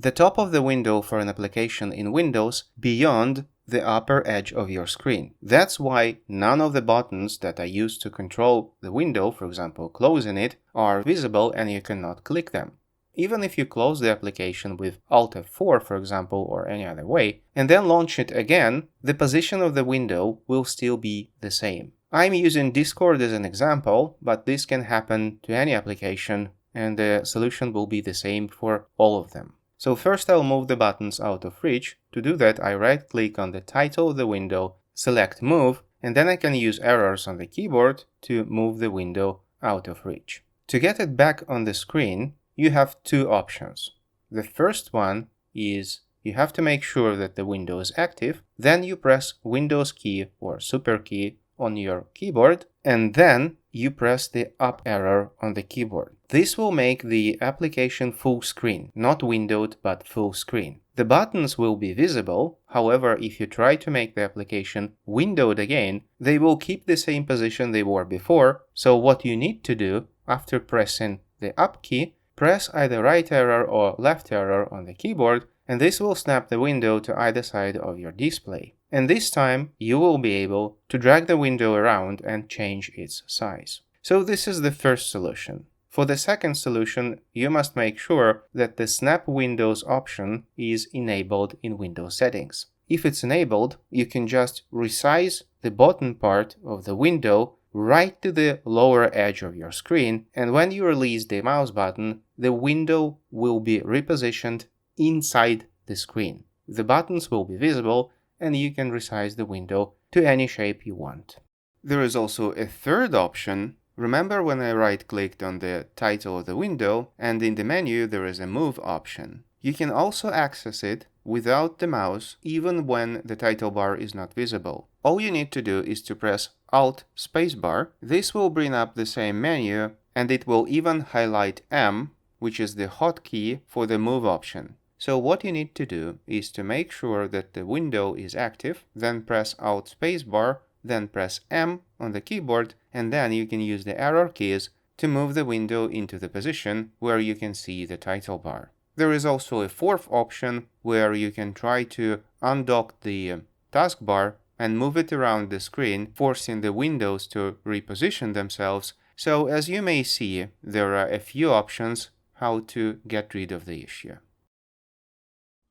the top of the window for an application in Windows beyond the upper edge of your screen. That's why none of the buttons that are used to control the window, for example closing it, are visible and you cannot click them. Even if you close the application with Alt F4, for example, or any other way, and then launch it again, the position of the window will still be the same. I'm using Discord as an example, but this can happen to any application, and the solution will be the same for all of them. So first I'll move the buttons out of reach. To do that, I right-click on the title of the window, select Move, and then I can use arrows on the keyboard to move the window out of reach. To get it back on the screen, you have two options. The first one is you have to make sure that the window is active, then you press Windows key or super key on your keyboard, and then you press the up arrow on the keyboard. This will make the application full screen, not windowed but full screen. The buttons will be visible, however, if you try to make the application windowed again, they will keep the same position they were before, so what you need to do after pressing the up key, press either right arrow or left arrow on the keyboard, and this will snap the window to either side of your display. And this time you will be able to drag the window around and change its size. So this is the first solution. For the second solution, you must make sure that the Snap Windows option is enabled in Windows settings. If it's enabled, you can just resize the bottom part of the window right to the lower edge of your screen, and when you release the mouse button, the window will be repositioned inside the screen. The buttons will be visible, and you can resize the window to any shape you want. There is also a third option. Remember when I right-clicked on the title of the window, and in the menu there is a Move option. You can also access it without the mouse, even when the title bar is not visible. All you need to do is to press Alt spacebar. This will bring up the same menu, and it will even highlight M, which is the hotkey for the Move option. So what you need to do is to make sure that the window is active, then press Alt spacebar, then press M on the keyboard, and then you can use the arrow keys to move the window into the position where you can see the title bar. There is also a fourth option where you can try to undock the taskbar and move it around the screen, forcing the windows to reposition themselves. So as you may see, there are a few options how to get rid of the issue.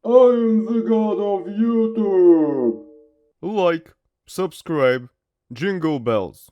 I'm the god of YouTube! Like, subscribe, jingle bells.